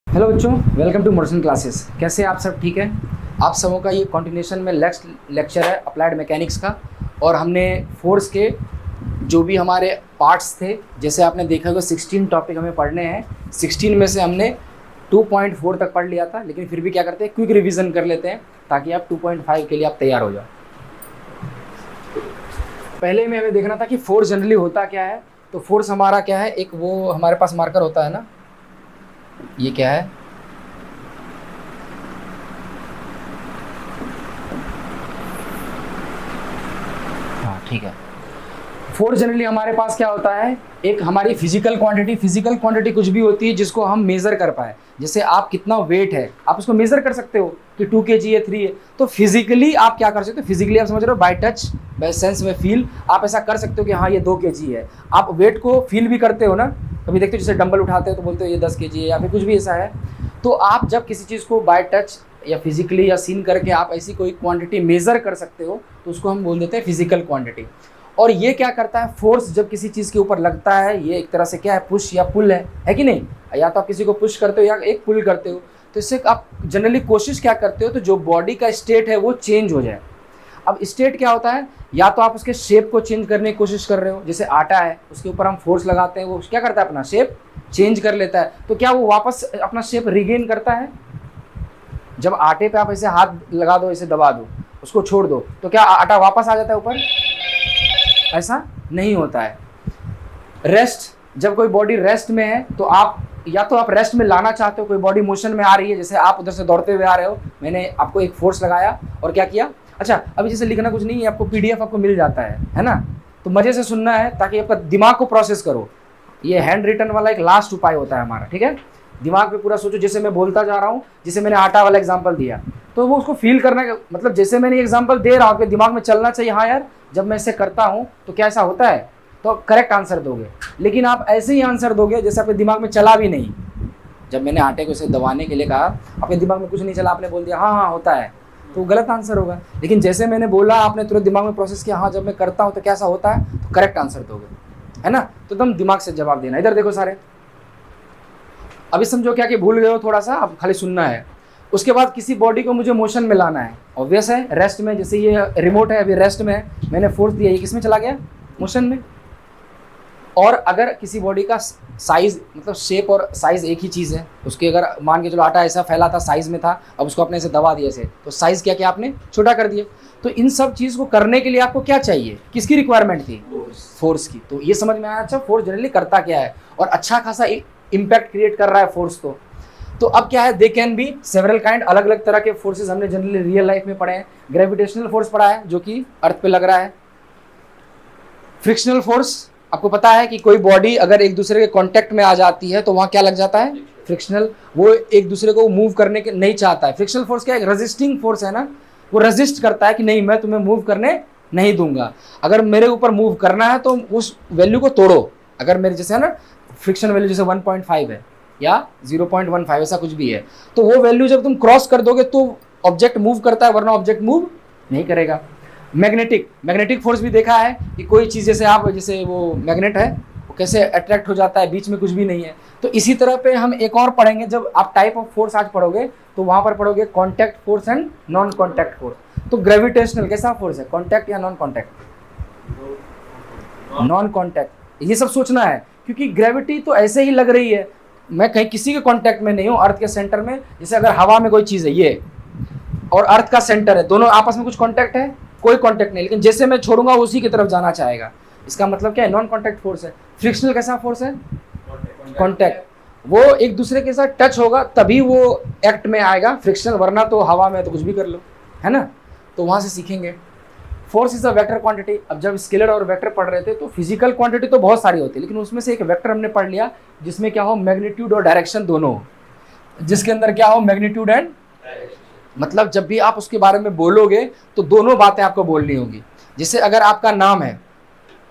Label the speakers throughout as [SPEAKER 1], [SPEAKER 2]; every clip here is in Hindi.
[SPEAKER 1] हेलो बच्चों, वेलकम टू मोशन क्लासेस। कैसे आप सब? ठीक है। आप सबों का ये कंटिन्यूशन में नेक्स्ट लेक्चर है अप्लाइड मैकेनिक्स का। और हमने फोर्स के जो भी हमारे पार्ट्स थे, जैसे आपने देखा होगा 16 टॉपिक हमें पढ़ने हैं। 16 में से हमने 2.4 तक पढ़ लिया था, लेकिन फिर भी क्या करते हैं, क्विक रिवीजन कर लेते हैं ताकि आप 2.5 के लिए आप तैयार हो जाओ। पहले में हमें देखना था कि फोर्स जनरली होता क्या है। तो फोर्स हमारा क्या है, एक वो हमारे पास मार्कर होता है ना, ये क्या है, हाँ ठीक है। फोर्स जनरली हमारे पास क्या होता है, एक हमारी फिजिकल क्वांटिटी कुछ भी होती है जिसको हम मेज़र कर पाए। जैसे आप कितना वेट है, आप उसको मेज़र कर सकते हो कि 2 kg है, 3 है। तो फिजिकली आप क्या कर सकते हो, फिजिकली आप समझ रहे हो, बाय टच, बाय सेंस में फील आप ऐसा कर सकते हो कि हाँ ये 2 kg है। आप वेट को फील भी करते हो ना, कभी देखते हो जैसे डंबल उठाते हो तो बोलते हो ये 10 kg है, या फिर कुछ भी ऐसा है। तो आप जब किसी चीज़ को बाय टच या फिजिकली या सीन करके आप ऐसी कोई क्वांटिटी मेज़र कर सकते हो तो उसको हम बोल देते हैं फिजिकल क्वांटिटी। और ये क्या करता है, फोर्स जब किसी चीज़ के ऊपर लगता है, ये एक तरह से क्या है, पुश या पुल है कि नहीं। या तो आप किसी को पुश करते हो या एक पुल करते हो। तो इससे आप जनरली कोशिश क्या करते हो, तो जो बॉडी का स्टेट है वो चेंज हो जाए। अब स्टेट क्या होता है, या तो आप उसके शेप को चेंज करने की कोशिश कर रहे हो। जैसे आटा है, उसके ऊपर हम फोर्स लगाते हैं, वो क्या करता है, अपना शेप चेंज कर लेता है। तो क्या वो वापस अपना शेप रिगेन करता है? जब आटे पे आप ऐसे हाथ लगा दो, ऐसे दबा दो, उसको छोड़ दो, तो क्या आटा वापस आ जाता है ऊपर? ऐसा नहीं होता है। रेस्ट, जब कोई बॉडी रेस्ट में है तो आप या तो आप रेस्ट में लाना चाहते हो, कोई बॉडी मोशन में आ रही है, जैसे आप उधर से दौड़ते हुए आ रहे हो, मैंने आपको एक फोर्स लगाया और क्या किया। अच्छा, अभी जैसे लिखना कुछ नहीं है, आपको पीडीएफ आपको मिल जाता है ना। तो मज़े से सुनना है ताकि आपका दिमाग को प्रोसेस करो। ये हैंड रिटन वाला एक लास्ट उपाय होता है हमारा, ठीक है। दिमाग पे पूरा सोचो, जैसे मैं बोलता जा रहा हूँ, जैसे मैंने आटा वाला एग्जांपल दिया, तो वो उसको फील करना का मतलब जैसे मैंने एग्जांपल दे रहा हूँ, आपके दिमाग में चलना चाहिए, हाँ यार जब मैं इसे करता हूँ तो क्या ऐसा होता है, तो करेक्ट आंसर दोगे। लेकिन आप ऐसे ही आंसर दोगे जैसे आपके दिमाग में चला भी नहीं। जब मैंने आटे को इसे दबाने के लिए कहा, आपके दिमाग में कुछ नहीं चला, आपने बोल दिया हाँ हाँ होता है, तो गलत आंसर होगा। लेकिन जैसे मैंने बोला, आपने तुरंत दिमाग में प्रोसेस किया, हाँ जब मैं करता हूँ तो कैसा होता है, तो करेक्ट आंसर दोगे, है ना। तो एकदम दिमाग से जवाब देना। इधर देखो सारे, अभी समझो क्या कि भूल गए हो थोड़ा सा, अब खाली सुनना है। उसके बाद किसी बॉडी को मुझे मोशन में लाना है, ऑब्वियस है, रेस्ट में। जैसे ये रिमोट है, अभी रेस्ट में है, मैंने फोर्स दिया, ये किस में चला गया, मोशन में। और अगर किसी बॉडी का साइज, मतलब शेप और साइज एक ही चीज़ है, उसके अगर मान के चलो आटा ऐसा फैला था, साइज में था, अब उसको अपने से दबा दिया से, तो साइज क्या किया आपने, छोटा कर दिया। तो इन सब चीज़ को करने के लिए आपको क्या चाहिए, किसकी रिक्वायरमेंट थी, फोर्स की। तो ये समझ में आया, अच्छा फोर्स जनरली करता क्या है, और अच्छा खासा इम्पैक्ट क्रिएट कर रहा है फोर्स। तो अब क्या है, they can be several kind, अलग अलग तरह के फोर्सेस हमने जनरली रियल लाइफ में पढ़े हैं। ग्रेविटेशनल फोर्स पढ़ा है जो कि अर्थ पे लग रहा है। फ्रिक्शनल फोर्स, आपको पता है कि कोई बॉडी अगर एक दूसरे के कांटेक्ट में आ जाती है तो वहां क्या लग जाता है, फ्रिक्शनल, वो एक दूसरे को मूव करने के नहीं चाहता है। फ्रिक्शनल फोर्स क्या है, रेजिस्टिंग फोर्स है ना, वो रेजिस्ट करता है कि नहीं मैं तुम्हें मूव करने नहीं दूंगा, अगर मेरे ऊपर मूव करना है तो उस वैल्यू को तोड़ो। अगर मेरे जैसे है ना, फ्रिक्शन वैल्यू जैसे 1.5 है या 0.15 ऐसा कुछ भी है, तो वो वैल्यू जब तुम क्रॉस कर दोगे तो ऑब्जेक्ट मूव करता है, वरना ऑब्जेक्ट मूव नहीं करेगा। मैग्नेटिक फोर्स भी देखा है कि कोई चीज़ जैसे आप, जैसे वो मैग्नेट है, वो कैसे अट्रैक्ट हो जाता है, बीच में कुछ भी नहीं है। तो इसी तरह पे हम एक और पढ़ेंगे, जब आप टाइप ऑफ फोर्स आज पढ़ोगे तो वहाँ पर पढ़ोगे contact force and non contact force. तो ग्रेविटेशनल कैसा फोर्स है, कॉन्टैक्ट या नॉन कॉन्टैक्ट, नॉन कॉन्टैक्ट, ये सब सोचना है। क्योंकि ग्रेविटी तो ऐसे ही लग रही है, मैं कहीं किसी के कांटेक्ट में नहीं हूँ, अर्थ के सेंटर में। जैसे अगर हवा में कोई चीज़ है ये, और अर्थ का सेंटर है, दोनों आपस में कुछ कांटेक्ट है, कोई कांटेक्ट नहीं, लेकिन जैसे मैं छोड़ूंगा उसी की तरफ जाना चाहेगा। इसका मतलब क्या है, नॉन कांटेक्ट फोर्स है। फ्रिक्शनल कैसा फोर्स है, कांटेक्ट, वो एक दूसरे के साथ टच होगा तभी वो एक्ट में आएगा फ्रिक्शनल, वरना तो हवा में तो कुछ भी कर लो, है ना। तो वहाँ से सीखेंगे। Force is a vector quantity. अब जब स्केलर और वेक्टर पढ़ रहे थे तो फिजिकल क्वांटिटी तो बहुत सारी होती है, लेकिन उसमें से एक वेक्टर हमने पढ़ लिया जिसमें क्या हो, मैग्नीट्यूड और डायरेक्शन दोनों हो, जिसके अंदर क्या हो, मैग्नीट्यूड एंड, मतलब जब भी आप उसके बारे में बोलोगे तो दोनों बातें आपको बोलनी होगी। जैसे अगर आपका नाम है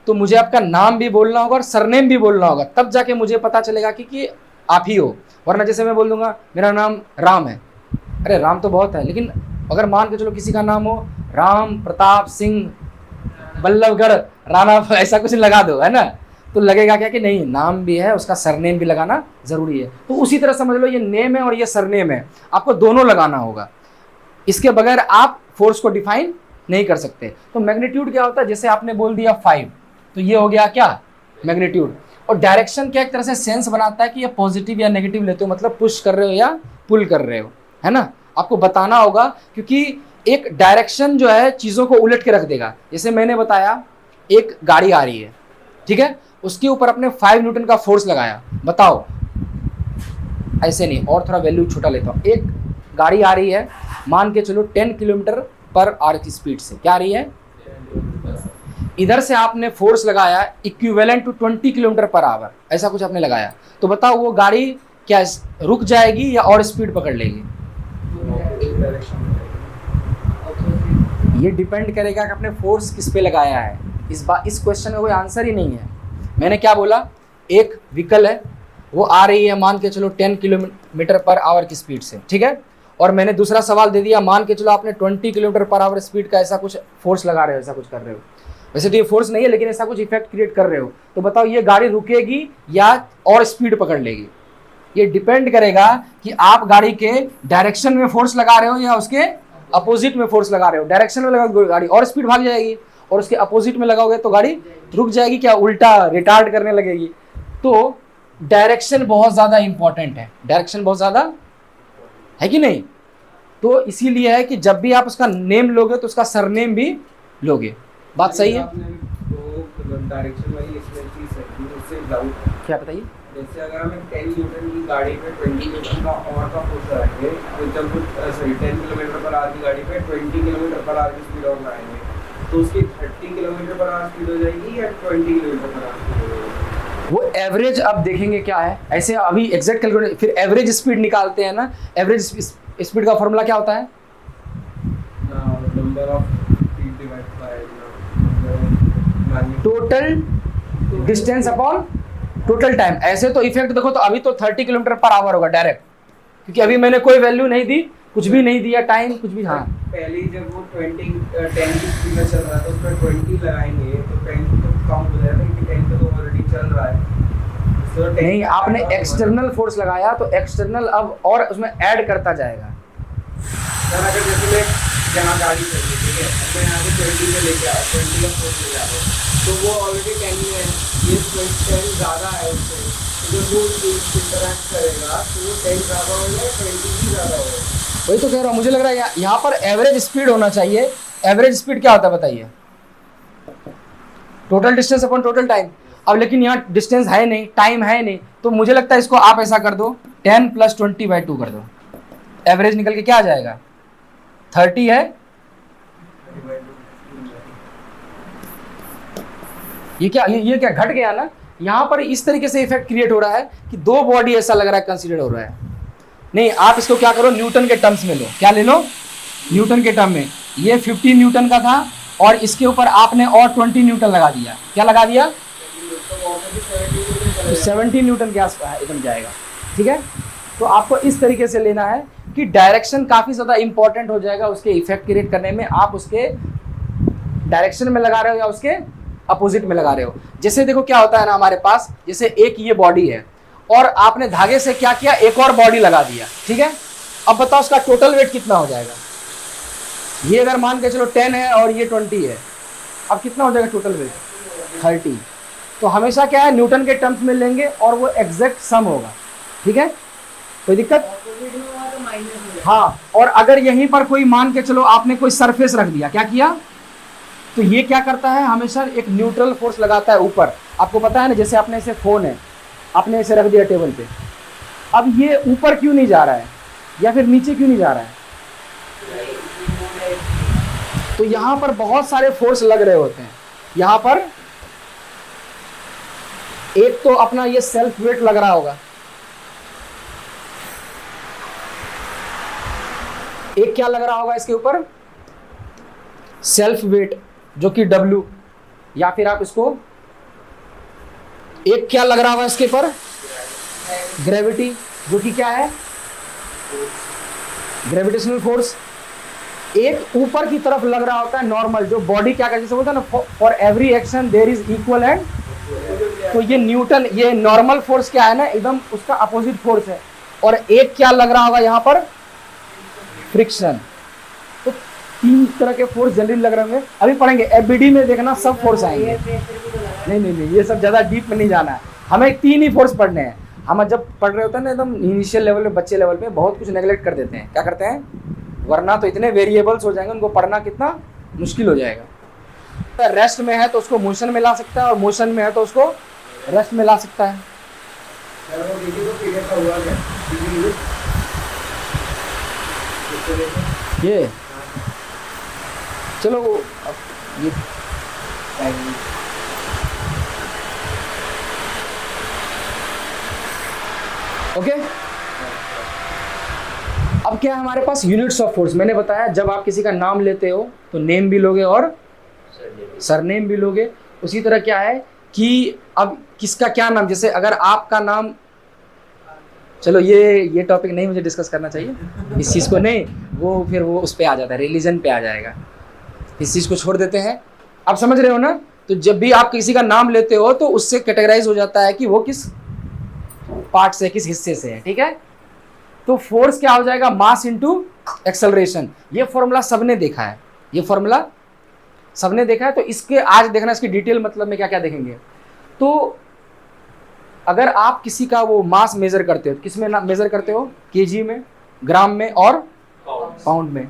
[SPEAKER 1] तो मुझे आपका नाम भी बोलना होगा और सरनेम भी बोलना होगा, तब जाके मुझे पता चलेगा कि आप ही हो। वरना जैसे मैं बोल दूंगा मेरा नाम राम है, अरे राम तो बहुत है, लेकिन अगर मान के चलो किसी का नाम हो राम प्रताप सिंह बल्लभगढ़ राणा, ऐसा कुछ लगा दो, है ना, तो लगेगा क्या कि नहीं, नाम भी है उसका सरनेम भी लगाना जरूरी है। तो उसी तरह समझ लो ये नेम है और ये सरनेम है, आपको दोनों लगाना होगा, इसके बगैर आप फोर्स को डिफाइन नहीं कर सकते। तो मैग्नीट्यूड क्या होता है, जैसे आपने बोल दिया 5, तो ये हो गया क्या, मैग्नीट्यूड। और डायरेक्शन क्या एक तरह से सेंस बनाता है कि ये पॉजिटिव या नेगेटिव लेते हो, मतलब पुश कर रहे हो या पुल कर रहे हो, है ना, आपको बताना होगा, क्योंकि एक डायरेक्शन जो है चीज़ों को उलट के रख देगा। जैसे मैंने बताया एक गाड़ी आ रही है, ठीक है, उसके ऊपर अपने 5 न्यूटन का फोर्स लगाया, बताओ, ऐसे नहीं, और थोड़ा वैल्यू छोटा लेता हूँ, एक गाड़ी आ रही है, मान के चलो 10 किलोमीटर पर आवर की स्पीड से, क्या आ रही है, इधर से आपने फोर्स लगाया equivalent to 20 kilometre per hour, ऐसा कुछ आपने लगाया, तो बताओ वो गाड़ी क्या रुक जाएगी या और स्पीड पकड़ लेगी? ये डिपेंड करेगा कि आपने फोर्स किस पे लगाया है। इस क्वेश्चन का कोई आंसर ही नहीं है। मैंने क्या बोला, एक व्हीकल है, वो आ रही है मान के चलो 10 किलोमीटर पर आवर की स्पीड से, ठीक है, और मैंने दूसरा सवाल दे दिया, मान के चलो आपने 20 किलोमीटर पर आवर स्पीड का ऐसा कुछ फोर्स लगा रहे हो, ऐसा कुछ कर रहे हो, वैसे तो ये फोर्स नहीं है लेकिन ऐसा कुछ इफेक्ट क्रिएट कर रहे हो, तो बताओ ये गाड़ी रुकेगी या और स्पीड पकड़ लेगी? ये डिपेंड करेगा कि आप गाड़ी के डायरेक्शन में फोर्स लगा रहे हो या उसके अपोजिट में फोर्स लगा रहे हो। डायरेक्शन में लगाओगे गाड़ी और स्पीड भाग जाएगी, और उसके अपोजिट में लगाओगे तो गाड़ी रुक जाएगी, क्या उल्टा रिटार्ड करने लगेगी। तो डायरेक्शन बहुत ज़्यादा इंपॉर्टेंट है, डायरेक्शन बहुत ज़्यादा है कि नहीं? तो इसीलिए है कि जब भी आप उसका नेम लोगे तो उसका सरनेम भी लोगे। बात सही है?
[SPEAKER 2] डायरेक्शन वाली चीज है, उससे डाउट है।
[SPEAKER 1] क्या बताइए?
[SPEAKER 2] जैसे अगर हमें 10 न्यूटन की गाड़ी पे 20 न्यूटन का और का फोर्स लगाएंगे, तो जब 10 किलोमीटर पर आवर की गाड़ी पे 20 किलोमीटर पर आवर की स्पीड और लगाएंगे, तो उसकी 30 किलोमीटर पर आवर स्पीड हो जाएगी या 20 किलोमीटर पर आवर स्पीड हो जाएगी?
[SPEAKER 1] वो एवरेज अब देखेंगे क्या है, ऐसे अभी एग्जैक्ट कैलकुलेट, फिर एवरेज स्पीड निकालते हैं ना। एवरेज स्पीड का फॉर्मूला क्या होता है?
[SPEAKER 2] Number of speed divide by
[SPEAKER 1] total distance upon total time. ऐसे तो इफेक्ट देखो, तो अभी तो 30 किलोमीटर पर आवर होगा डायरेक्ट, क्योंकि अभी मैंने कोई वैल्यू नहीं दी, कुछ भी नहीं दिया, टाइम कुछ भी। हाँ,
[SPEAKER 2] पहले जब वो 10 की स्पीड में चल रहा था, उसमें 20 लगाएंगे तो 10 तो काउंट हो जाएगा, क्योंकि 10 तो ऑलरेडी चल रहा है। तो
[SPEAKER 1] नहीं, आपने एक्सटर्नल फोर्स लगाया तो एक्सटर्नल अब और उसमें ऐड करता जाएगा।
[SPEAKER 2] सर अगर जैसे मैं जहाँ गाड़ी चल रही, ठीक है, मैं यहाँ से 20 में लेके आया, 20 का फोर्स ले जा रहा हूँ, तो वो ऑलरेडी 10 में है, ये 10 ज़्यादा है उससे, तो जब वो इंटरैक्ट करेगा तो वो 10 ज़्यादा हो जाए, 20 भी ज़्यादा हो।
[SPEAKER 1] वही तो कह रहा हूँ, मुझे लग रहा है यहाँ पर एवरेज स्पीड होना चाहिए। एवरेज स्पीड क्या होता है बताइए? Total distance upon total time. अब लेकिन यहाँ डिस्टेंस है नहीं, टाइम है नहीं, तो मुझे लगता है इसको आप ऐसा कर दो, 10 + 20/2 कर दो, एवरेज निकल के क्या आ जाएगा? 30 है। ये क्या घट गया ना? यहाँ पर इस तरीके से इफेक्ट क्रिएट हो रहा है कि दो बॉडी ऐसा लग रहा है कंसीडर हो रहा है। नहीं, आप इसको क्या करो, न्यूटन के टर्म्स में लो। क्या ले लो? न्यूटन के टर्म में। ये 15 न्यूटन का था और इसके ऊपर आपने और 20 न्यूटन लगा दिया। क्या लगा दिया? तो 17 न्यूटन के आसपास एकदम जाएगा। ठीक है, तो आपको इस तरीके से लेना है कि डायरेक्शन काफ़ी ज़्यादा इंपॉर्टेंट हो जाएगा उसके इफेक्ट क्रिएट करने में। आप उसके डायरेक्शन में लगा रहे हो या उसके अपोजिट में लगा रहे हो। जैसे देखो क्या होता है ना, हमारे पास जैसे एक ये बॉडी है और आपने धागे से क्या किया, एक और बॉडी लगा दिया। ठीक है, अब बताओ उसका टोटल वेट कितना हो जाएगा? ये अगर मान के चलो 10 है और ये 20 है, अब कितना हो जाएगा टोटल वेट? 30। तो हमेशा क्या है, न्यूटन के टर्म्स में लेंगे और वो एग्जैक्ट सम होगा। ठीक है, कोई दिक्कत? हाँ, और अगर यहीं पर कोई मान के चलो आपने कोई सरफेस रख दिया, क्या किया, तो ये क्या करता है, हमेशा एक न्यूट्रल फोर्स लगाता है ऊपर। आपको पता है ना, जैसे आपने ऐसे फोन है, आपने ऐसे रख दिया टेबल पे, अब ये ऊपर क्यों नहीं जा रहा है या फिर नीचे क्यों नहीं जा रहा है? तो यहाँ पर बहुत सारे फोर्स लग रहे होते हैं। यहाँ पर एक तो अपना ये सेल्फ वेट लग रहा होगा, एक क्या लग रहा होगा इसके ऊपर, सेल्फ वेट जो कि W, या फिर आप इसको, एक क्या लग रहा होगा इसके ऊपर, ग्रेविटी, जो कि क्या है, ग्रेविटेशनल फोर्स। एक ऊपर की तरफ लग रहा होता है नॉर्मल, जो बॉडी क्या करती है, बोलता है ना, for every action there is equal and तो ये न्यूटन, ये नॉर्मल फोर्स क्या है ना, एकदम उसका अपोजिट फोर्स है। और एक क्या लग रहा होगा यहाँ पर, फ्रिक्शन। तो तीन तरह के फोर्स जनरली लग रहे होंगे, अभी पढ़ेंगे एफबीडी में, देखना सब फोर्स आएंगे। नहीं, ये सब ज़्यादा डीप में नहीं जाना है, हमें तीन ही फोर्स पढ़ने हैं। हम जब पढ़ रहे होते हैं ना एकदम इनिशियल लेवल पे, बच्चे लेवल पे, बहुत कुछ नेगलेक्ट कर देते हैं। क्या करते हैं, वरना तो इतने वेरिएबल्स हो जाएंगे, उनको पढ़ना कितना मुश्किल हो जाएगा। तो रेस्ट में है तो उसको मोशन में ला सकता है, और मोशन में है तो उसको रेस्ट में ला सकता है। ये चलो अब ये ओके। अब क्या है हमारे पास, यूनिट्स ऑफ फोर्स। मैंने बताया जब आप किसी का नाम लेते हो तो नेम भी लोगे और सरनेम भी लोगे। उसी तरह क्या है कि अब किसका क्या नाम, जैसे अगर आपका नाम, चलो ये टॉपिक नहीं मुझे डिस्कस करना चाहिए इस चीज़ को, नहीं वो फिर वो उस पर आ जाता है, रिलीजन पे आ जाएगा, इस चीज़ को छोड़ देते हैं। आप समझ रहे हो ना। तो जब भी आप किसी का नाम लेते हो तो उससे कैटेगराइज हो जाता है कि वो किस पार्ट से, किस हिस्से से है, ठीक है। तो फोर्स क्या हो जाएगा, मास इनटू एक्सेलरेशन। ये फॉर्मूला सबने देखा है, ये फॉर्मूला सबने देखा है। तो इसके आज देखना, इसकी डिटेल मतलब में क्या क्या देखेंगे। तो अगर आप किसी का वो मास मेजर करते हो, किस में मेजर करते हो, केजी में, ग्राम में और पाउंड में।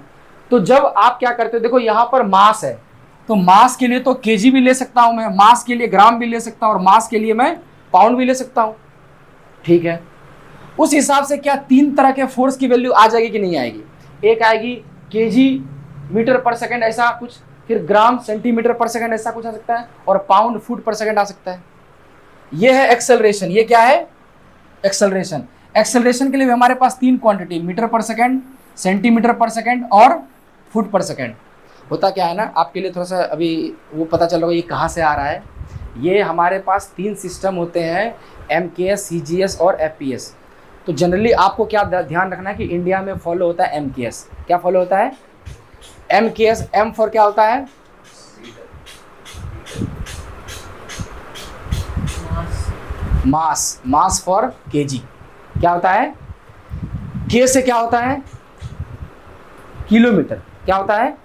[SPEAKER 1] तो जब आप क्या करते हो, देखो यहाँ पर मास है, तो मास के लिए तो केजी भी ले सकता हूं मैं, मास के लिए ग्राम भी ले सकता हूं, और मास के लिए मैं पाउंड भी ले सकता हूं, ठीक है। उस हिसाब से क्या तीन तरह के फोर्स की वैल्यू आ जाएगी कि नहीं आएगी। एक आएगी केजी मीटर पर सेकंड ऐसा कुछ, फिर ग्राम सेंटीमीटर पर सेकंड ऐसा कुछ आ सकता है, और पाउंड फुट पर सेकंड आ सकता है। ये है एक्सेलरेशन। ये क्या है, एक्सेलरेशन। एक्सेलरेशन के लिए हमारे पास तीन क्वांटिटी, मीटर पर सेकंड, सेंटीमीटर पर सेकंड और फुट पर सेकंड। होता क्या है ना, आपके लिए थोड़ा सा अभी वो पता चल रहा होगा ये कहाँ से आ रहा है। ये हमारे पास तीन सिस्टम होते हैं, MKS, CGS और FPS। तो जनरली आपको क्या ध्यान रखना है कि इंडिया में फॉलो होता है MKS। क्या फॉलो होता है, MKS। M फॉर क्या होता है, मास, मास फॉर केजी। क्या होता है, K से क्या होता है, किलोमीटर, क्या होता है,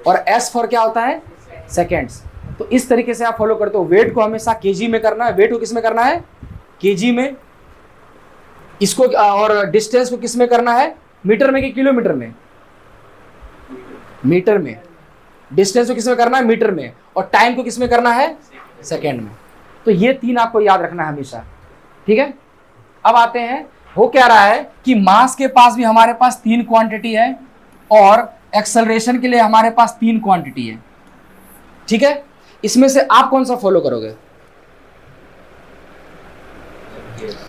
[SPEAKER 1] और S फॉर क्या होता है, सेकेंड्स। तो इस तरीके से आप फॉलो करते हो। वेट को हमेशा केजी में करना है, वेट को किस में करना है, केजी में। इसको और डिस्टेंस को किस में करना है, मीटर में कि किलोमीटर में, मीटर में। डिस्टेंस को किस में करना है, मीटर में, और टाइम को किस में करना है, सेकेंड में। तो ये तीन आपको याद रखना है हमेशा, ठीक है। अब आते हैं, हो क्या रहा है कि मास के पास भी हमारे पास तीन क्वांटिटी है, और एक्सेलरेशन के लिए हमारे पास तीन क्वांटिटी है, ठीक है। इसमें से आप कौन सा फॉलो करोगे,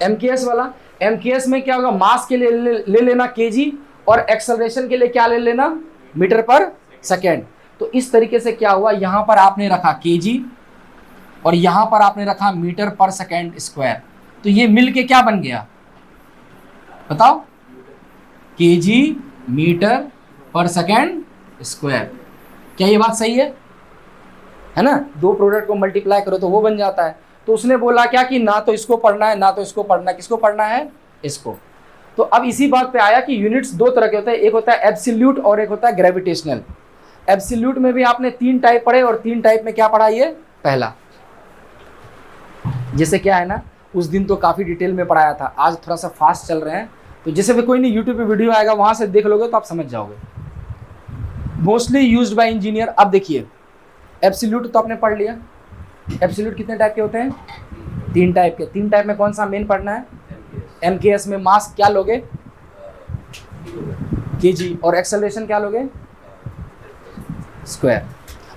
[SPEAKER 1] MKS वाला। MKS में क्या होगा, मास के लिए ले लेना केजी, और एक्सेलरेशन के लिए क्या ले लेना, मीटर पर सेकेंड। तो इस तरीके से क्या हुआ, यहां पर आपने रखा केजी और यहां पर आपने रखा मीटर पर सेकेंड स्क्वायर। तो ये मिलके क्या बन गया, बताओ, केजी मीटर पर सेकेंड स्क्वायर। क्या ये बात सही है ना। दो प्रोडक्ट को मल्टीप्लाई करो तो वो बन जाता है। तो उसने बोला क्या कि ना तो इसको पढ़ना है ना तो इसको पढ़ना है, किसको पढ़ना है, इसको। तो अब इसी बात पे आया कि यूनिट्स दो तरह के होते हैं, एक होता है एब्सोल्यूट और एक होता है ग्रेविटेशनल। एब्सोल्यूट में भी आपने तीन टाइप पढ़े, और तीन टाइप में क्या पढ़ा, ये पहला। जैसे क्या है ना, उस दिन तो काफ़ी डिटेल में पढ़ाया था, आज थोड़ा सा फास्ट चल रहे हैं। तो जैसे भी कोई नहीं, यूट्यूब पे वीडियो आएगा, वहाँ से देख लोगे तो आप समझ जाओगे। Mostly used by engineer. अब देखिए, एब्सोल्यूट तो आपने पढ़ लिया। एब्सोल्यूट कितने टाइप के होते हैं, तीन टाइप के। तीन टाइप में कौन सा मेन पढ़ना है, MKS में मास क्या लोगे, केजी, और एक्सेलरेशन क्या लोगे, स्क्वायर।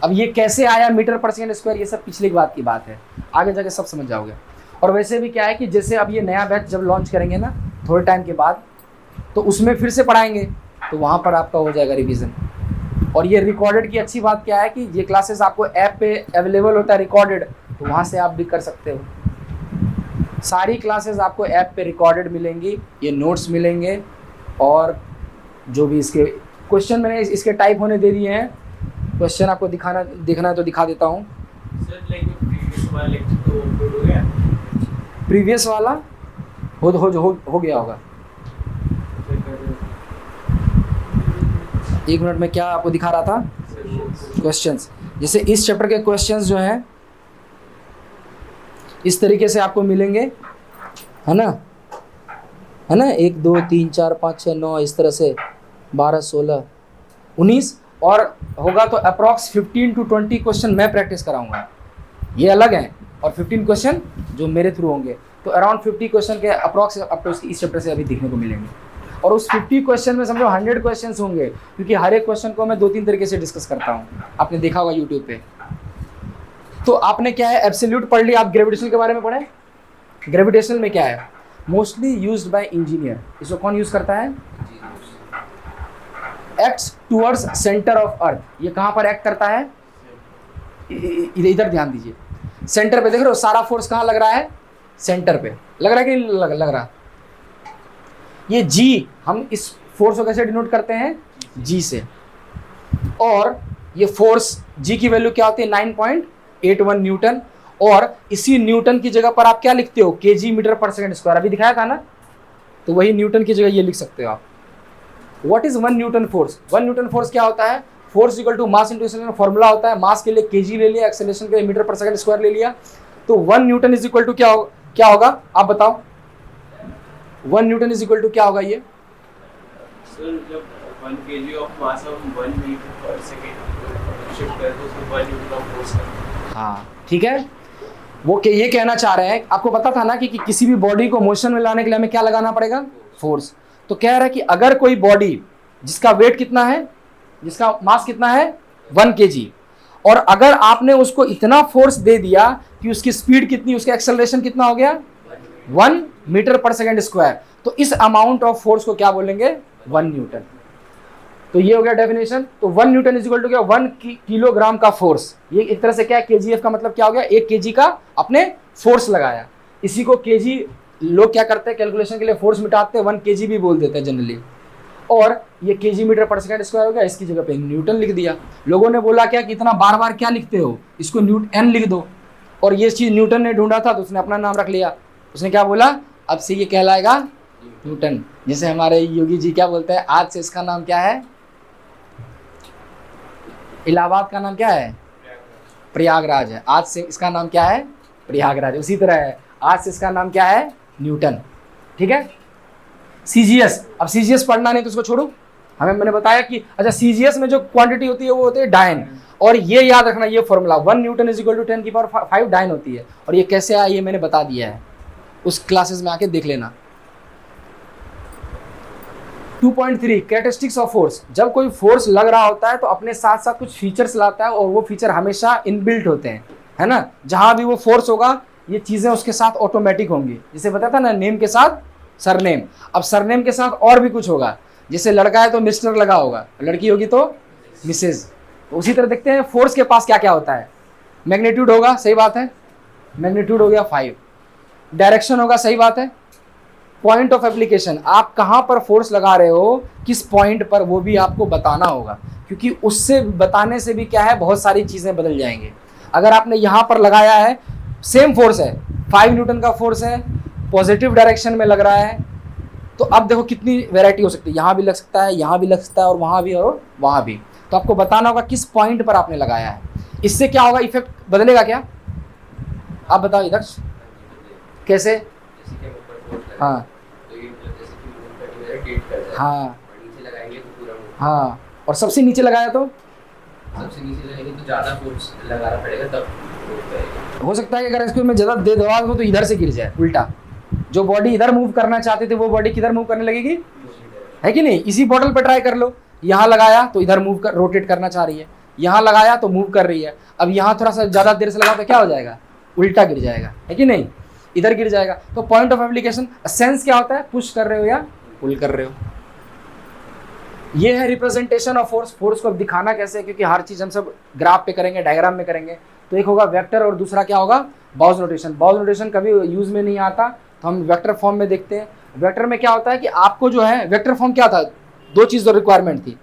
[SPEAKER 1] अब ये कैसे आया मीटर पर सेकेंड स्क्वायर, ये सब पिछली बात की बात है, आगे जाके सब समझ जाओगे। और वैसे भी क्या है कि जैसे अब ये नया बैच जब लॉन्च करेंगे ना थोड़े टाइम के बाद, तो उसमें फिर से पढ़ाएंगे, तो वहाँ पर आपका हो जाएगा रिवीजन। और ये रिकॉर्डेड की अच्छी बात क्या है कि ये क्लासेस आपको ऐप पे अवेलेबल होता है रिकॉर्डेड, तो वहाँ से आप भी कर सकते हो। सारी क्लासेस आपको ऐप पे रिकॉर्डेड मिलेंगी, ये नोट्स मिलेंगे, और जो भी इसके क्वेश्चन मैंने इसके टाइप होने दे दिए हैं। क्वेश्चन आपको देखना है तो दिखा देता हूँ।
[SPEAKER 3] सर, लाइक प्रीवियस वाला लेक्चर तो अपलोड हो गया।
[SPEAKER 1] प्रीवियस वाला हो गया होगा। एक मिनट में क्या आपको दिखा रहा था, क्वेश्चंस। जैसे इस चैप्टर के क्वेश्चंस जो हैं इस तरीके से आपको मिलेंगे, है ना, 1 2 3 4 5 6 9 इस तरह से 12 16 19, और होगा तो अप्रॉक्स 15 to 20 क्वेश्चन मैं प्रैक्टिस कराऊंगा, ये अलग है, और 15 क्वेश्चन जो मेरे थ्रू होंगे, तो अराउंड 50 क्वेश्चन के अप्रॉक्स आपको इस चैप्टर से अभी देखने को मिलेंगे। और उस 50 क्वेश्चन में समझो 100 क्वेश्चन होंगे, क्योंकि हर एक क्वेश्चन को मैं 2-3 तरीके से डिस्कस करता हूँ, आपने देखा होगा यूट्यूब पे। तो आपने क्या है, एब्सोल्यूट पढ़ लिया, आप ग्रेविटेशनल के बारे में पढ़े। ग्रेविटेशनल में क्या है, मोस्टली यूज्ड बाय इंजीनियर। इसको कौन यूज करता है, acts towards centre of earth. ये कहाँ पर एक्ट करता है, इधर ध्यान दीजिए, सेंटर पे देख रहे हो, सारा फोर्स कहाँ लग रहा है, सेंटर पे लग रहा है कि लग रहा। ये जी, हम इस फोर्स को कैसे डिनोट करते हैं, जी से, और ये फोर्स जी की वैल्यू क्या होती है, 9.81 न्यूटन, और इसी न्यूटन की जगह पर आप क्या लिखते हो, केजी मीटर पर सेकंड स्क्वायर, अभी दिखाया था ना, तो वही न्यूटन की जगह ये लिख सकते हो आप। What is 1 Newton force, 1 Newton force क्या होता है, force equal to mass into acceleration, formula होता है, मास के लिए केजी ले लिया, एक्सेलरेशन के लिए मीटर पर सेकंड स्क्वायर ले लिया, तो 1 न्यूटन इज इक्वल टू क्या होगा, आप बताओ, 1 न्यूटन इज इक्वल टू क्या होगा ये,
[SPEAKER 2] सर जब 1 kg ऑफ मास हम 1 मीटर पर सेकंड शिफ्ट करें तो उसमें 1 न्यूटन ऑफ फोर्स है।
[SPEAKER 1] हाँ ठीक है, वो ये कहना चाह रहे हैं, आपको पता था ना कि किसी भी बॉडी को मोशन में लाने के लिए हमें क्या लगाना पड़ेगा, फोर्स। तो कह रहा है कि अगर कोई बॉडी जिसका वेट कितना है, जिसका मास कितना है 1 kg, और अगर आपने उसको इतना फोर्स दे दिया कि उसकी स्पीड कितनी, उसका एक्सेलरेशन कितना हो गया 1 मीटर पर सेकंड स्क्वायर, तो इस अमाउंट ऑफ फोर्स को क्या बोलेंगे, 1 न्यूटन। तो ये हो गया डेफिनेशन। तो 1 न्यूटन इज इक्वल टू क्या, 1 किलोग्राम का फोर्स। ये एक तरह से क्या है, केजीएफ का मतलब क्या हो गया, 1 kg का अपने फोर्स लगाया। इसी को केजी, लोग क्या करते हैं कैलकुलेशन के लिए फोर्स मिटाते हैं 1 kg भी बोल देते हैं जनरली, और ये केजी मीटर पर सेकंड स्क्वायर हो गया, इसकी जगह पे न्यूटन लिख दिया। लोगों ने बोला क्या कि इतना बार बार क्या लिखते हो, इसको एन लिख दो, और ये चीज़ न्यूटन ने ढूंढा था तो उसने अपना नाम रख लिया। उसने क्या बोला, अब से ये कहलाएगा न्यूटन। जैसे हमारे योगी जी क्या बोलते हैं, आज से इसका नाम क्या है, इलाहाबाद का नाम क्या है, प्रयागराज है, आज से इसका नाम क्या है, प्रयागराज। उसी तरह है, आज से इसका नाम क्या है, न्यूटन। ठीक है, सीजीएस, अब सीजीएस पढ़ना नहीं तो उसको छोड़ो, मैंने बताया कि अच्छा सीजीएस में जो क्वांटिटी होती है वो होती है डायन, और ये याद रखना, ये formula 1 Newton is equal to 10 की पावर 5 डायन होती है, और ये कैसे आया ये मैंने बता दिया है, उस क्लासेस में आके देख लेना। 2.3 कैरेक्टरिस्टिक्स ऑफ फोर्स। जब कोई फोर्स लग रहा होता है तो अपने साथ साथ कुछ फीचर्स लाता है, और वो फीचर हमेशा इनबिल्ट होते हैं, है ना। जहां भी वो फोर्स होगा ये चीजें उसके साथ ऑटोमेटिक होंगी। जैसे बताया था ना, नेम के साथ सरनेम, अब सरनेम के साथ और भी कुछ होगा, जैसे लड़का है तो मिस्टर लगा होगा, लड़की होगी तो मिसेज। तो उसी तरह देखते हैं फोर्स के पास क्या क्या होता है। मैग्नीट्यूड होगा, सही बात है, मैग्नीट्यूड हो गया 5। डायरेक्शन होगा, सही बात है। पॉइंट ऑफ एप्लीकेशन, आप कहाँ पर फोर्स लगा रहे हो, किस पॉइंट पर, वो भी आपको बताना होगा, क्योंकि उससे बताने से भी क्या है, बहुत सारी चीज़ें बदल जाएंगे। अगर आपने यहाँ पर लगाया है, सेम फोर्स है, 5 न्यूटन का फोर्स है, पॉजिटिव डायरेक्शन में लग रहा है, तो अब देखो कितनी वैरायटी हो सकती है, यहाँ भी लग सकता है, यहाँ भी लग सकता है, और वहाँ भी और वहाँ भी। तो आपको बताना होगा किस पॉइंट पर आपने लगाया है। इससे क्या होगा, इफेक्ट बदलेगा क्या, आप बताओ इधर कैसे। हाँ हाँ हाँ, और सबसे नीचे लगाया तो
[SPEAKER 3] सबसे नीचे लगाएंगे तो ज़्यादा फोर्स लगाना पड़ेगा, तब
[SPEAKER 1] हो सकता है कि अगर इसको में ज़्यादा दे दबाव हो तो इधर से गिर जाए उल्टा। जो बॉडी इधर मूव करना चाहते थे वो बॉडी किधर मूव करने लगेगी, है कि नहीं। इसी बॉटल पर ट्राई कर लो, यहाँ लगाया तो इधर मूव कर, रोटेट करना चाह रही है, यहाँ लगाया तो मूव कर रही है। अब यहाँ थोड़ा सा ज़्यादा देर से लगा तो क्या हो जाएगा, उल्टा गिर जाएगा, है कि नहीं, इधर गिर जाएगा। तो पॉइंट ऑफ एप्लीकेशन, सेंस क्या होता है, पुश कर रहे हो या पुल कर रहे हो। ये है रिप्रेजेंटेशन ऑफ फोर्स। फोर्स को अब दिखाना कैसे है, क्योंकि हर चीज़ हम सब ग्राफ पे करेंगे, डायग्राम में करेंगे। तो एक होगा वेक्टर और दूसरा क्या होगा, बाउज नोटेशन। बाउज नोटेशन कभी यूज़ में नहीं आता, तो हम वेक्टर फॉर्म में देखते हैं। वेक्टर में क्या होता है कि आपको जो है, वेक्टर फॉर्म क्या था, 2 चीज़ रिक्वायरमेंट थी,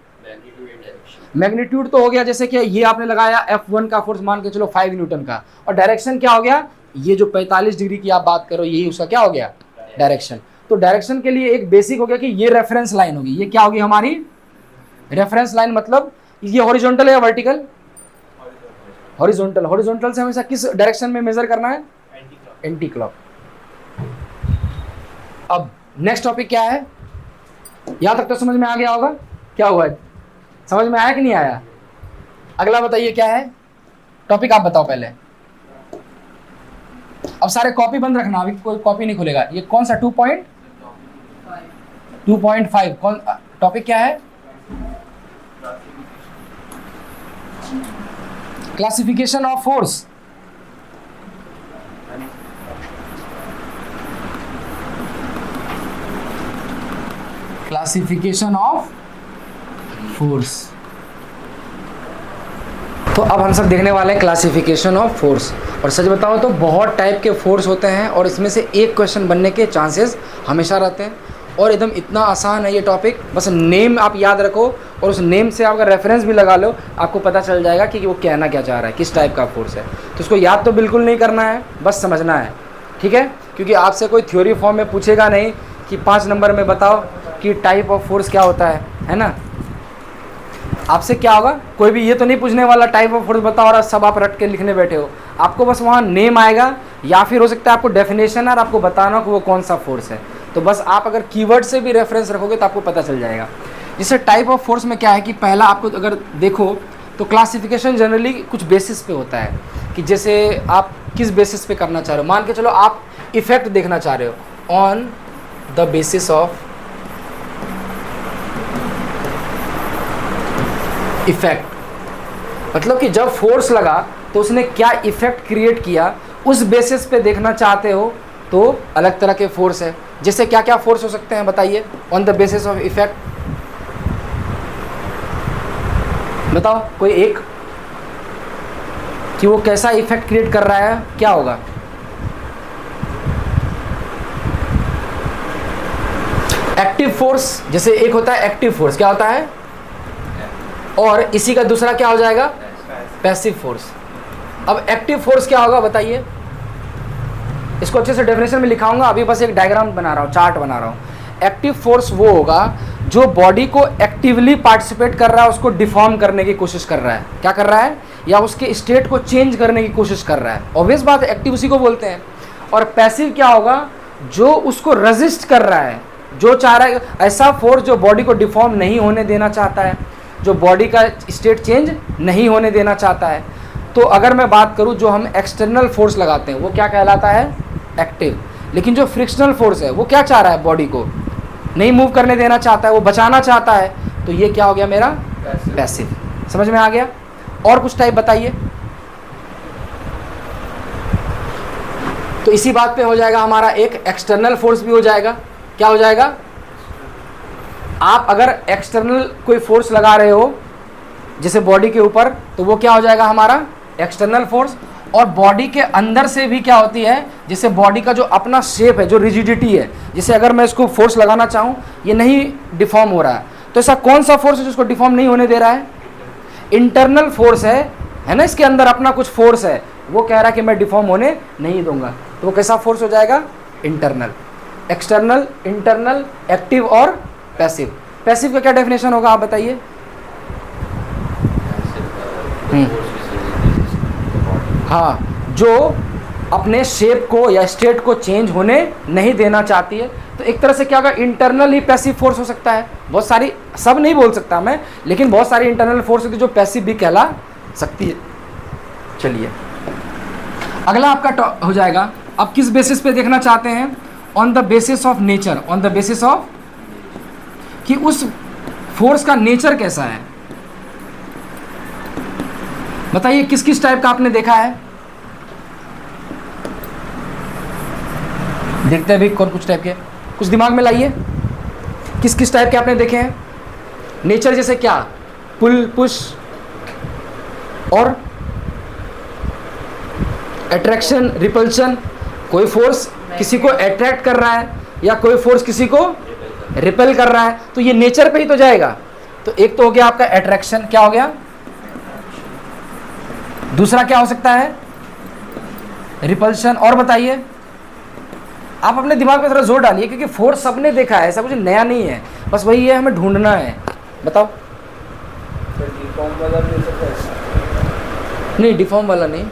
[SPEAKER 1] मैग्नीट्यूड तो हो गया, जैसे कि ये आपने लगाया F1 का फोर्स मान के चलो 5 न्यूटन का, और डायरेक्शन क्या हो गया, ये जो 45 डिग्री की आप बात करो यही उसका क्या हो गया, डायरेक्शन। तो डायरेक्शन के लिए एक बेसिक हो गया कि ये रेफरेंस लाइन होगी, ये क्या होगी हमारी रेफरेंस लाइन, मतलब ये हॉरिजॉन्टल है या वर्टिकल, हॉरिजॉन्टल। हॉरिजॉन्टल से हमेशा किस डायरेक्शन में मेजर करना है, एंटी क्लॉक। अब नेक्स्ट टॉपिक क्या है, यहां तक तो समझ में आ गया होगा, क्या हुआ है, समझ में आया कि नहीं आया। अगला बताइए क्या है टॉपिक, आप बताओ पहले। अब सारे कॉपी बंद रखना, अभी कोई कॉपी नहीं खुलेगा। ये कौन सा 2.5 कौन टॉपिक क्या है, classification of force. Classification of force. तो अब हम सब देखने वाले हैं क्लासिफिकेशन ऑफ फोर्स। और सच बताओ तो बहुत टाइप के फोर्स होते हैं और इसमें से एक क्वेश्चन बनने के चांसेस हमेशा रहते हैं। और एकदम इतना आसान है ये टॉपिक, बस नेम आप याद रखो और उस नेम से आप अगर रेफरेंस भी लगा लो आपको पता चल जाएगा कि वो कहना क्या चाह रहा है, किस टाइप का फोर्स है। तो इसको याद तो बिल्कुल नहीं करना है, बस समझना है, ठीक है। क्योंकि आपसे कोई थ्योरी फॉर्म में पूछेगा नहीं कि 5 नंबर में बताओ कि टाइप ऑफ फोर्स क्या होता है ना। आपसे क्या होगा, कोई भी ये तो नहीं पूछने वाला टाइप ऑफ फोर्स बताओ और सब आप रट के लिखने बैठे हो। आपको बस वहाँ नेम आएगा या फिर हो सकता है आपको डेफिनेशन और आपको बताना कि वो कौन सा फोर्स है। तो बस आप अगर कीवर्ड से भी रेफरेंस रखोगे तो आपको पता चल जाएगा। जैसे टाइप ऑफ फोर्स में क्या है कि पहला आपको अगर देखो तो क्लासिफिकेशन जनरली कुछ बेसिस पे होता है कि जैसे आप किस बेसिस पे करना चाह रहे हो। मान के चलो आप इफेक्ट देखना चाह रहे हो on the basis of effect, मतलब कि जब फोर्स लगा तो उसने क्या इफेक्ट क्रिएट किया, उस बेसिस पे देखना चाहते हो तो अलग तरह के फोर्स है। जैसे क्या क्या फोर्स हो सकते हैं बताइए, on the basis of effect बताओ कोई एक, कि वो कैसा इफेक्ट क्रिएट कर रहा है, क्या होगा। एक्टिव फोर्स, जैसे एक होता है एक्टिव फोर्स, क्या होता है, और इसी का दूसरा क्या हो जाएगा, पैसिव फोर्स। अब एक्टिव फोर्स क्या होगा बताइए, इसको अच्छे से डेफिनेशन में लिखाऊंगा, अभी बस एक डायग्राम बना रहा हूँ, चार्ट बना रहा हूँ। एक्टिव फोर्स वो होगा जो बॉडी को एक्टिवली पार्टिसिपेट कर रहा है, उसको डिफॉर्म करने की कोशिश कर रहा है, क्या कर रहा है, या उसके स्टेट को चेंज करने की कोशिश कर रहा है। ऑब्वियस बात है, एक्टिव उसी को बोलते हैं। और पैसिव क्या होगा, जो उसको रेजिस्ट कर रहा है, जो चाह रहा है, ऐसा फोर्स जो बॉडी को डिफॉर्म नहीं होने देना चाहता है, जो बॉडी का स्टेट चेंज नहीं होने देना चाहता है। तो अगर मैं बात करूं जो हम एक्सटर्नल फोर्स लगाते हैं वो क्या कहलाता है, एक्टिव। लेकिन जो फ्रिक्शनल फोर्स है वो क्या चाह रहा है, बॉडी को नहीं मूव करने देना चाहता है, वो बचाना चाहता है, तो ये क्या हो गया मेरा, पैसिव। समझ में आ गया। और कुछ टाइप बताइए। तो इसी बात पे हो जाएगा हमारा एक एक्सटर्नल फोर्स भी हो जाएगा, क्या हो जाएगा, आप अगर एक्सटर्नल कोई फोर्स लगा रहे हो जैसे बॉडी के ऊपर, तो वो क्या हो जाएगा हमारा एक्सटर्नल फोर्स। और बॉडी के अंदर से भी क्या होती है, जैसे बॉडी का जो अपना शेप है, जो रिजिडिटी है, जैसे अगर मैं इसको फोर्स लगाना चाहूँ, ये नहीं डिफॉर्म हो रहा है, तो ऐसा कौन सा फोर्स है जिसको डिफॉर्म नहीं होने दे रहा है, इंटरनल फोर्स है ना, इसके अंदर अपना कुछ फोर्स है, वो कह रहा है कि मैं डिफॉर्म होने नहीं दूंगा। तो वो कैसा फोर्स हो जाएगा, इंटरनल। एक्सटर्नल, इंटरनल, एक्टिव और पैसिव। पैसिव का क्या डेफिनेशन होगा आप बताइए। हाँ, जो अपने शेप को या स्टेट को चेंज होने नहीं देना चाहती है। तो एक तरह से क्या होगा, इंटरनल ही पैसिव फोर्स हो सकता है। बहुत सारी, सब नहीं बोल सकता मैं, लेकिन बहुत सारी इंटरनल फोर्स होती है जो पैसिव भी कहला सकती है। चलिए अगला आपका हो जाएगा, अब किस बेसिस पे देखना चाहते हैं, on the basis of nature. On the basis of कि उस फोर्स का नेचर कैसा है। बताइए किस किस टाइप का आपने देखा है, देखते हैं भी कौन कुछ टाइप के, कुछ दिमाग में लाइए, किस किस टाइप के आपने देखे हैं नेचर। जैसे क्या, पुल, पुश और अट्रैक्शन, रिपल्शन। कोई फोर्स किसी को अट्रैक्ट कर रहा है या कोई फोर्स किसी को रिपेल कर रहा है, तो ये नेचर पे ही तो जाएगा। तो एक तो हो गया आपका अट्रैक्शन, क्या हो गया, दूसरा क्या हो सकता है, रिपल्शन। और बताइए, आप अपने दिमाग पे थोड़ा जोर डालिए, क्योंकि फोर्स सबने देखा है, ऐसा कुछ नया नहीं है, बस वही है, हमें ढूंढना है। बताओ।
[SPEAKER 2] फिर डिफॉर्म वाला भी हो सकता है।
[SPEAKER 1] नहीं, डिफॉर्म वाला नहीं,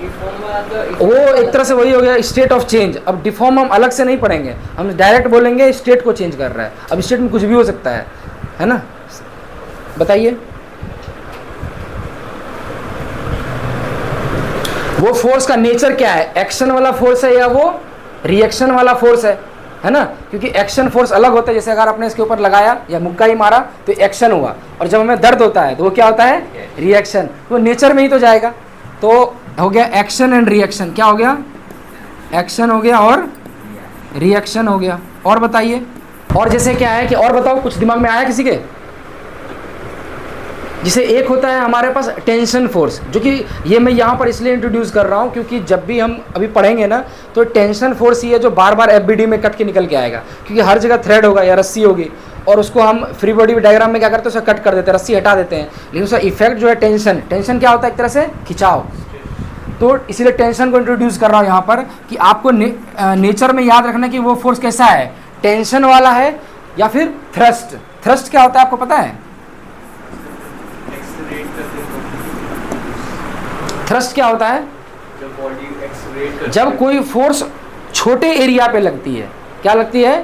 [SPEAKER 3] डिफॉर्म वाला तो
[SPEAKER 1] वो एक तरह से वही हो गया स्टेट ऑफ चेंज। अब डिफॉर्म हम अलग से नहीं पढ़ेंगे, हम डायरेक्ट बोलेंगे स्टेट को चेंज कर रहा है। अब स्टेट में कुछ भी हो सकता है ना। बताइए, वो फोर्स का नेचर क्या है, एक्शन वाला फोर्स है या वो रिएक्शन वाला फोर्स है ना। क्योंकि एक्शन फोर्स अलग होता है, जैसे अगर आपने इसके ऊपर लगाया या मुक्का ही मारा तो एक्शन हुआ, और जब हमें दर्द होता है तो वो क्या होता है, रिएक्शन। वो नेचर में ही तो जाएगा। तो हो गया एक्शन एंड रिएक्शन। क्या हो गया, एक्शन हो गया और रिएक्शन हो गया। और बताइए, और जैसे क्या है कि, और बताओ, कुछ दिमाग में आया किसी के। जिसे एक होता है हमारे पास टेंशन फोर्स, जो कि ये मैं यहाँ पर इसलिए इंट्रोड्यूस कर रहा हूँ क्योंकि जब भी हम अभी पढ़ेंगे ना, तो टेंशन फोर्स ये है जो बार बार एफबीडी में कट के निकल के आएगा, क्योंकि हर जगह थ्रेड होगा या रस्सी होगी, और उसको हम फ्री बॉडी डायग्राम में क्या करते हैं, उसे कट कर देते हैं, रस्सी हटा देते हैं, लेकिन उसका इफेक्ट जो है टेंशन क्या होता है, एक तरह से खिंचाव। तो इसीलिए टेंशन को इंट्रोड्यूस कर रहा हूँ यहाँ पर, कि आपको नेचर में याद रखना कि वो फोर्स कैसा है, टेंशन वाला है या फिर थ्रस्ट। थ्रस्ट क्या होता है आपको पता है, थ्रस्ट क्या होता है,
[SPEAKER 2] जब बॉडी एक्सलेरेट करती
[SPEAKER 1] जब
[SPEAKER 2] है।
[SPEAKER 1] कोई फोर्स छोटे एरिया पे लगती है। क्या लगती है,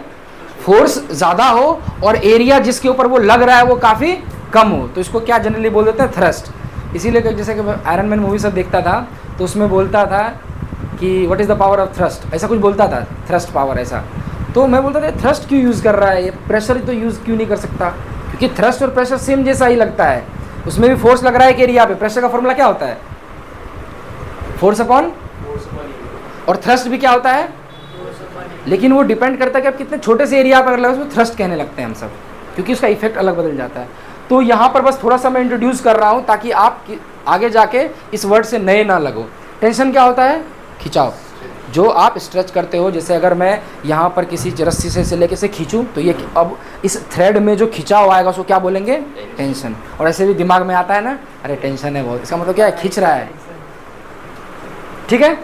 [SPEAKER 1] फोर्स ज़्यादा हो और एरिया जिसके ऊपर वो लग रहा है वो काफ़ी कम हो, तो इसको क्या जनरली बोल देते हैं, थ्रस्ट। इसीलिए कि जैसे कि मैं आयरन मैन मूवी सब देखता था, तो उसमें बोलता था कि what is the power of thrust, ऐसा कुछ बोलता था, थ्रस्ट पावर ऐसा। तो मैं बोलता था थ्रस्ट क्यों यूज़ कर रहा है, ये प्रेशर तो यूज़ क्यों नहीं कर सकता, क्योंकि थ्रस्ट और प्रेशर सेम जैसा ही लगता है, उसमें भी फोर्स लग रहा है एक एरिया पे। प्रेशर का फॉर्मूला क्या होता है, फोर्स अपॉन, और थ्रस्ट भी क्या होता है, लेकिन वो डिपेंड करता है कि आप कितने छोटे से एरिया पर लगा, उसको थ्रस्ट कहने लगते हैं हम सब, क्योंकि उसका इफेक्ट अलग बदल जाता है। तो यहाँ पर बस थोड़ा सा मैं इंट्रोड्यूस कर रहा हूँ ताकि आप आगे जाके इस वर्ड से नए ना लगो। टेंशन क्या होता है, खिंचाव, जो आप स्ट्रेच करते हो। जैसे अगर मैं यहाँ पर किसी रस्सी से लेके से खींचूँ, तो ये अब इस थ्रेड में जो खिंचाव आएगा उसको क्या बोलेंगे, टेंशन। और ऐसे भी दिमाग में आता है ना, अरे टेंशन है बहुत, इसका मतलब क्या है, खींच रहा है। ठीक है।